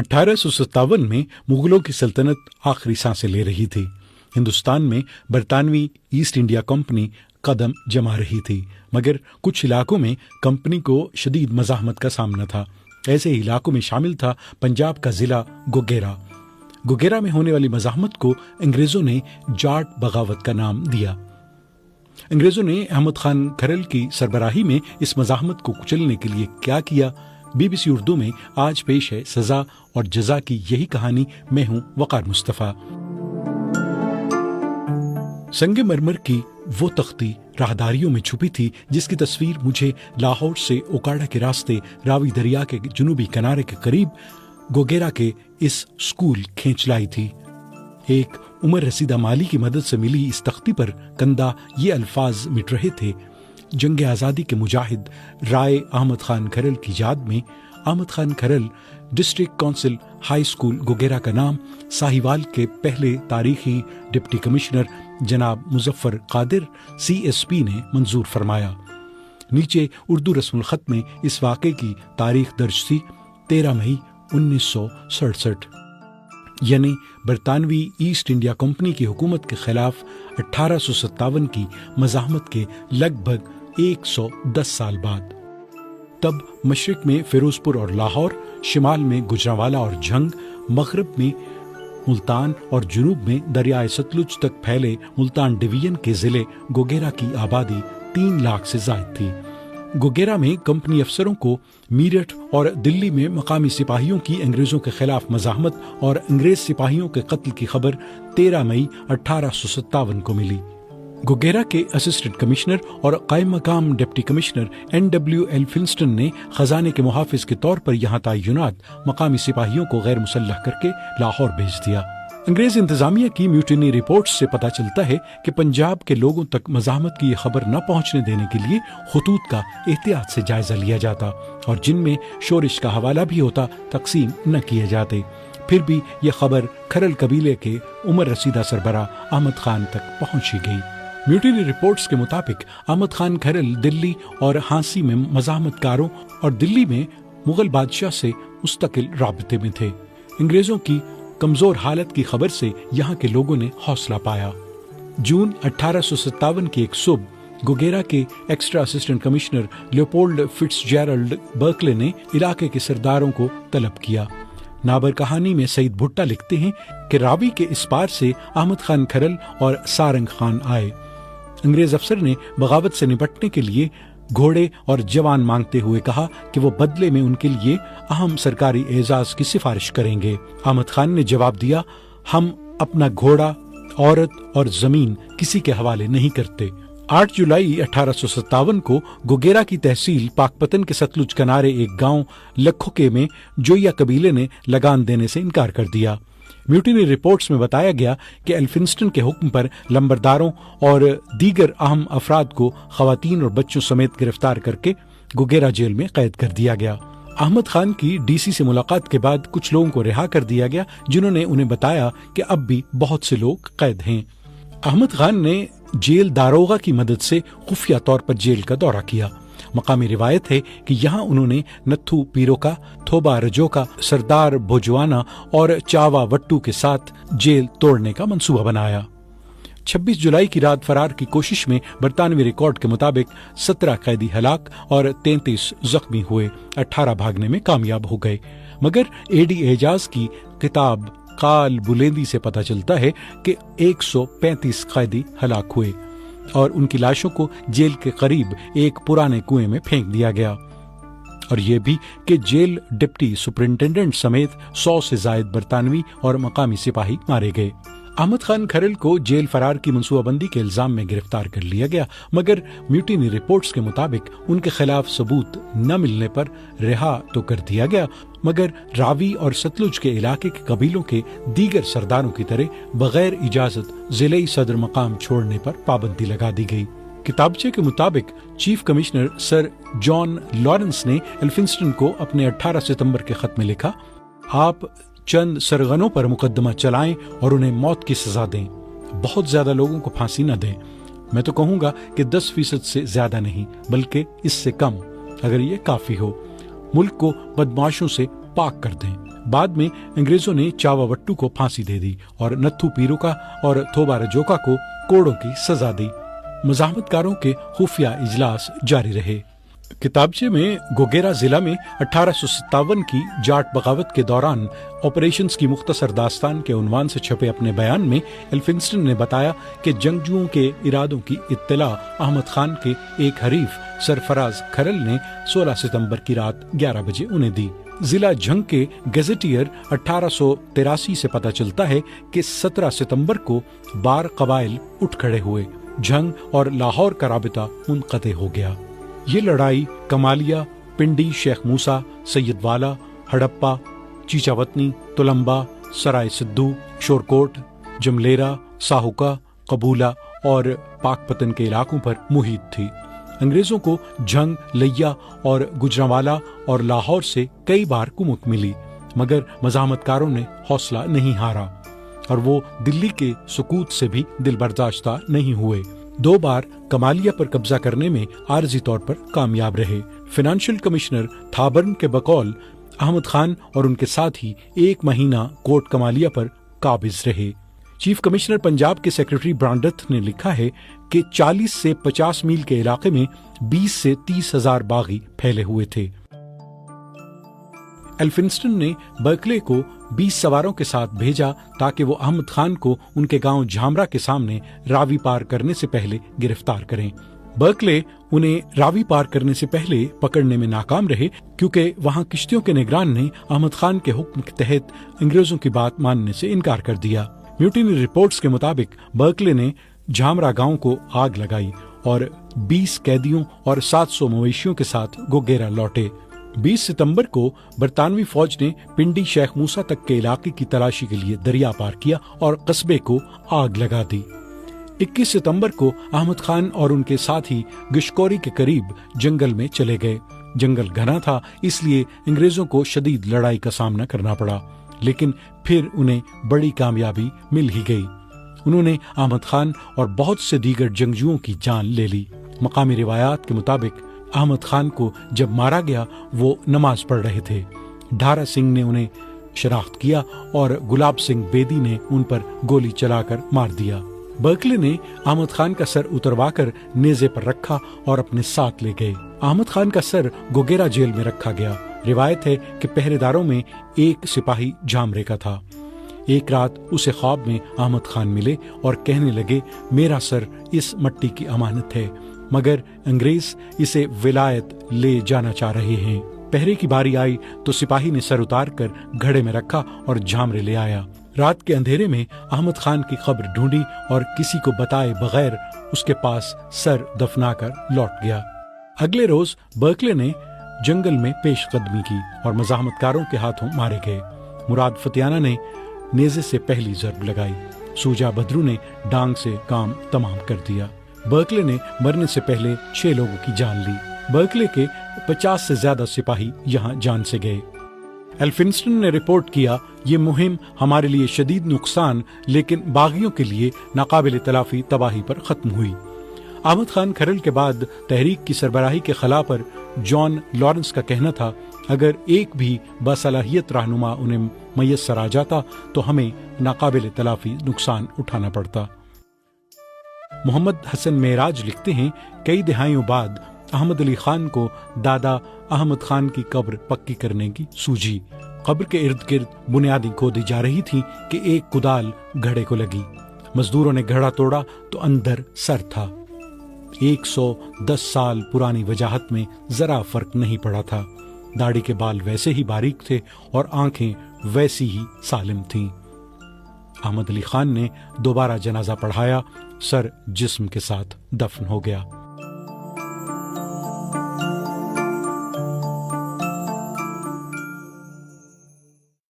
1857 में मुगलों की सल्तनत आखिरी सांसें ले रही थी। हिंदुस्तान में बरतानवी ईस्ट इंडिया कंपनी कदम जमा रही थी, मगर कुछ इलाकों में कंपनी को शदीद मज़ाहमत का सामना था। ऐसे इलाकों में शामिल था पंजाब का ज़िला गोगेरा। गोगेरा में होने वाली मज़ाहमत को अंग्रेज़ों ने जाट बगावत का नाम दिया। अंग्रेज़ों ने अहमद खान खरल की सरबराही में इस मज़ाहमत को कुचलने के लिए क्या किया? BBC उर्दू में आज पेश है सज़ा और जज़ा की यही कहानी। मैं हूं वकार मुस्तफ़ा। संगे मरमर की वो तख्ती राहदारियों में छुपी थी जिसकी तस्वीर मुझे लाहौर से ओकाड़ा के रास्ते रावी दरिया के जुनूबी किनारे के करीब गोगेरा के इस स्कूल खींच लाई थी। एक उमर रसीदा माली की मदद से मिली इस तख्ती पर कंदा ये अल्फाज मिट रहे थे। जंग आज़ादी के मुजाहिद राय अहमद खान खरल की याद में अहमद खान खरल डिस्ट्रिक्ट काउंसिल हाई स्कूल गोगेरा का नाम साहिवाल के पहले तारीखी डिप्टी कमिश्नर जनाब मुजफ्फर कादिर CSP ने मंजूर फरमाया। नीचे उर्दू रस्मुल खत में इस वाक़े की तारीख दर्ज थी 13 मई 1967, यानी बरतानवी ईस्ट इंडिया कंपनी की हुकूमत के खिलाफ 1857 की मज़ाहमत के लगभग 110 साल बाद। तब मशरिक में फिरोजपुर और लाहौर, शिमाल में गुजरांवाला और झंग, मगरब में मुल्तान और जुनूब में दरियाए सतलुज तक फैले मुल्तान डिवीजन के ज़िले गोगेरा की आबादी 3 लाख से ज़ायद थी। गोगेरा में कंपनी अफसरों को मीरठ और दिल्ली में मकामी सिपाहियों की अंग्रेज़ों के खिलाफ मज़ाहमत और अंग्रेज़ सिपाहियों के कत्ल की खबर 13 मई 1857 को मिली। गोगेरा के असिस्टेंट कमिश्नर और कायम मकाम डिप्टी कमिश्नर NW एल्फिंस्टन ने खजाने के मुहाफिज के तौर पर यहाँ तयनात मकामी सिपाहियों को गैर मुसल्लह करके लाहौर भेज दिया। अंग्रेज इंतजामिया की म्यूटिनी रिपोर्ट्स से पता चलता है कि पंजाब के लोगों तक मज़ाहमत की ये खबर न पहुंचने देने के लिए खतूत का एहतियात से जायजा लिया जाता और जिनमें शोरिश का हवाला भी होता तकसीम न किए जाते। फिर भी ये खबर खरल कबीले के उमर रसीदा सरबरा अहमद खान तक पहुंची गई। म्यूटिनी रिपोर्ट्स के मुताबिक अहमद खान खरल दिल्ली और हांसी में मज़ाहमतकारों और दिल्ली में मुगल बादशाह से मुस्तकिल राबते में थे। अंग्रेजों की कमजोर हालत की खबर से यहाँ के लोगों ने हौसला पाया। जून 1857 की एक सुबह गोगेरा के extra assistant commissioner Leopold Fitzgerald Berkeley ने इलाके के सरदारों को तलब किया। नाबर कहानी में सईद भुट्टा लिखते हैं कि रावी के इस पार से अहमद खान खरल और सारंग खान आए। अंग्रेज अफसर ने बगावत से निपटने के लिए घोड़े और जवान मांगते हुए कहा कि वो बदले में उनके लिए अहम सरकारी एजाज की सिफारिश करेंगे। अहमद खान ने जवाब दिया, हम अपना घोड़ा, औरत और जमीन किसी के हवाले नहीं करते। 8 जुलाई 1857 को गोगेरा की तहसील पाकपतन के सतलुज किनारे एक गांव लखोके में जोया कबीले ने लगान देने से इनकार कर दिया। म्यूटिनी रिपोर्ट्स में बताया गया कि एल्फिंस्टन के हुक्म पर लंबरदारों और दीगर अहम अफराद को खवातीन और बच्चों समेत गिरफ्तार करके गोगेरा जेल में कैद कर दिया गया। अहमद खान की DC से मुलाकात के बाद कुछ लोगों को रिहा कर दिया गया, जिन्होंने उन्हें बताया कि अब भी बहुत से लोग कैद हैं। अहमद खान ने जेल दारोगा की मदद से खुफिया तौर पर जेल का दौरा किया। मकामी रिवायत है कि यहाँ उन्होंने नत्थू पीरोका, थोबा रजोका, सरदार भोजवाना और चावा वट्टू के साथ जेल तोड़ने का मंसूबा बनाया। 26 जुलाई की रात फरार की कोशिश में बरतानवी रिकॉर्ड के मुताबिक 17 कैदी हलाक और 33 जख्मी हुए। 18 भागने में कामयाब हो गए, मगर AD एजाज की किताब काल बुलेंदी से पता चलता है कि 135 कैदी हलाक हुए और उनकी लाशों को जेल के करीब एक पुराने कुएं में फेंक दिया गया, और ये भी कि जेल डिप्टी सुपरिंटेंडेंट समेत 100 से जायद बरतानवी और मकामी सिपाही मारे गए। अहमद खान खरल को जेल फरार की मनसूबाबंदी के इल्जाम में गिरफ्तार कर लिया गया, मगर म्यूटिनी रिपोर्ट्स के मुताबिक उनके खिलाफ सबूत न मिलने पर रिहा तो कर दिया गया, मगर रावी और सतलुज के इलाके के कबीलों के दीगर सरदारों की तरह बगैर इजाजत जिले सदर मकाम छोड़ने पर पाबंदी लगा दी गई। किताबचे के मुताबिक chief commissioner sir John Lawrence ने एल्फिंस्टन को अपने 18 सितंबर के खत में लिखा, आप चंद सरगनों पर मुकदमा चलाएं और उन्हें मौत की सजा दें, बहुत ज्यादा लोगों को फांसी न दें। मैं तो कहूंगा कि 10% से ज्यादा नहीं, बल्कि इससे कम, अगर ये काफी हो। मुल्क को बदमाशों से पाक कर दें। بعد میں انگریزوں نے چاوا وٹو کو پھانسی دے دی اور نتھو پیروکا اور تھوبا رجوکا کو کوڑوں کی سزا دی۔ مزاحمت کاروں کے خفیہ اجلاس جاری رہے۔ کتابچے میں گوگیرا ضلع میں 1857 کی جاٹ بغاوت کے دوران آپریشنز کی مختصر داستان کے عنوان سے چھپے اپنے بیان میں ایلفنسٹن نے بتایا کہ جنگجوؤں کے ارادوں کی اطلاع احمد خان کے ایک حریف سرفراز کھرل نے 16 ستمبر کی رات 11 بجے انہیں دی۔ ضلع جھنگ کے گیزیٹیئر 1883 سے پتہ چلتا ہے کہ 17 ستمبر کو بار قبائل اٹھ کھڑے ہوئے، جھنگ اور لاہور کا رابطہ منقطع ہو گیا۔ یہ لڑائی کمالیہ، پنڈی شیخ موسیٰ، سید والا، ہڑپا، چیچاوتنی، تلمبا، سرائے سدھو، شورکوٹ، جملیرا، ساہوکا، قبولہ اور پاک پتن کے علاقوں پر محیط تھی۔ انگریزوں کو جھنگ، لیا اور گجرانوالا اور لاہور سے کئی بار کمک ملی، مگر مزاحمت کاروں نے حوصلہ نہیں ہارا اور وہ دلی کے سکوت سے بھی دل برداشتہ نہیں ہوئے۔ 2 بار کمالیہ پر قبضہ کرنے میں عارضی طور پر کامیاب رہے۔ فنانشل کمشنر تھابرن کے بقول احمد خان اور ان کے ساتھی 1 مہینہ کوٹ کمالیہ پر قابض رہے۔ چیف کمشنر پنجاب کے سیکرٹری برانڈتھ نے لکھا ہے کہ 40 سے 50 میل کے علاقے میں 20 سے 30 ہزار باغی پھیلے ہوئے تھے۔ ایلفنسٹن نے برکلے کو 20 سواروں کے ساتھ بھیجا تاکہ وہ احمد خان کو ان کے گاؤں جھامرا کے سامنے راوی پار کرنے سے پہلے گرفتار کریں۔ برکلے انہیں راوی پار کرنے سے پہلے پکڑنے میں ناکام رہے کیونکہ وہاں کشتیوں کے نگران نے احمد خان کے حکم کے تحت انگریزوں کی بات ماننے سے انکار کر دیا۔ میوٹینی رپورٹس کے مطابق برکلے نے جھامرا گاؤں کو آگ لگائی اور 20 قیدیوں اور 700 مویشیوں کے ساتھ گوگیرا لوٹے۔ 20 ستمبر کو برطانوی فوج نے پنڈی شیخ موسیٰ تک کے علاقے کی تلاشی کے لیے دریا پار کیا اور قصبے کو آگ لگا دی۔ 21 ستمبر کو احمد خان اور ان کے ساتھی گشکوری کے قریب جنگل میں چلے گئے۔ جنگل گھنا تھا، اس لیے انگریزوں کو شدید لڑائی کا سامنا کرنا پڑا، لیکن پھر انہیں بڑی کامیابی مل ہی گئی۔ انہوں نے احمد خان اور بہت سے دیگر جنگجوؤں کی جان لے لی۔ مقامی روایات کے مطابق احمد خان کو جب مارا گیا وہ نماز پڑھ رہے تھے۔ ڈھارا سنگھ نے انہیں شناخت کیا اور گلاب سنگھ بیدی نے ان پر گولی چلا کر مار دیا۔ برکلے نے احمد خان کا سر اتروا کر نیزے پر رکھا اور اپنے ساتھ لے گئے۔ احمد خان کا سر گوگیرا جیل میں رکھا گیا۔ روایت ہے کہ پہرے داروں میں ایک سپاہی جھامرے کا تھا۔ ایک رات اسے خواب میں احمد خان ملے اور کہنے لگے، میرا سر اس مٹی کی امانت ہے، مگر انگریز اسے ولایت لے جانا چاہ رہے ہیں۔ پہرے کی باری آئی تو سپاہی نے سر اتار کر گھڑے میں رکھا اور جھامرے لے آیا۔ رات کے اندھیرے میں احمد خان کی قبر ڈھونڈی اور کسی کو بتائے بغیر اس کے پاس سر دفنا کر لوٹ گیا۔ اگلے روز برکلے نے جنگل میں پیش قدمی کی اور مزاحمت کاروں کے ہاتھوں مارے گئے۔ مراد فتیانہ نے نیزے سے پہلی ضرب لگائی، سوجا بدرو نے ڈانگ سے کام تمام کر دیا۔ برکلے نے مرنے سے پہلے 6 لوگوں کی جان لی۔ برکلے کے 50 سے زیادہ سپاہی یہاں جان سے گئے۔ ایلفنسٹن نے رپورٹ کیا، یہ مہم ہمارے لیے شدید نقصان لیکن باغیوں کے لیے ناقابل تلافی تباہی پر ختم ہوئی۔ احمد خان کھرل کے بعد تحریک کی سربراہی کے خلا پر جان لارنس کا کہنا تھا، اگر ایک بھی باصلاحیت رہنما انہیں میسر آ جاتا تو ہمیں ناقابل تلافی نقصان اٹھانا پڑتا۔ محمد حسن معراج لکھتے ہیں، کئی دہائیوں بعد احمد علی خان کو دادا احمد خان کی قبر پکی کرنے کی سوجی۔ قبر کے ارد گرد بنیادیں کھودی جا رہی تھیں کہ ایک کدال گھڑے کو لگی۔ مزدوروں نے گھڑا توڑا تو اندر سر تھا۔ 110 سال پرانی وجاہت میں ذرا فرق نہیں پڑا تھا۔ داڑھی کے بال ویسے ہی باریک تھے اور آنکھیں ویسی ہی سالم تھیں۔ احمد علی خان نے دوبارہ جنازہ پڑھایا، سر جسم کے ساتھ دفن ہو گیا۔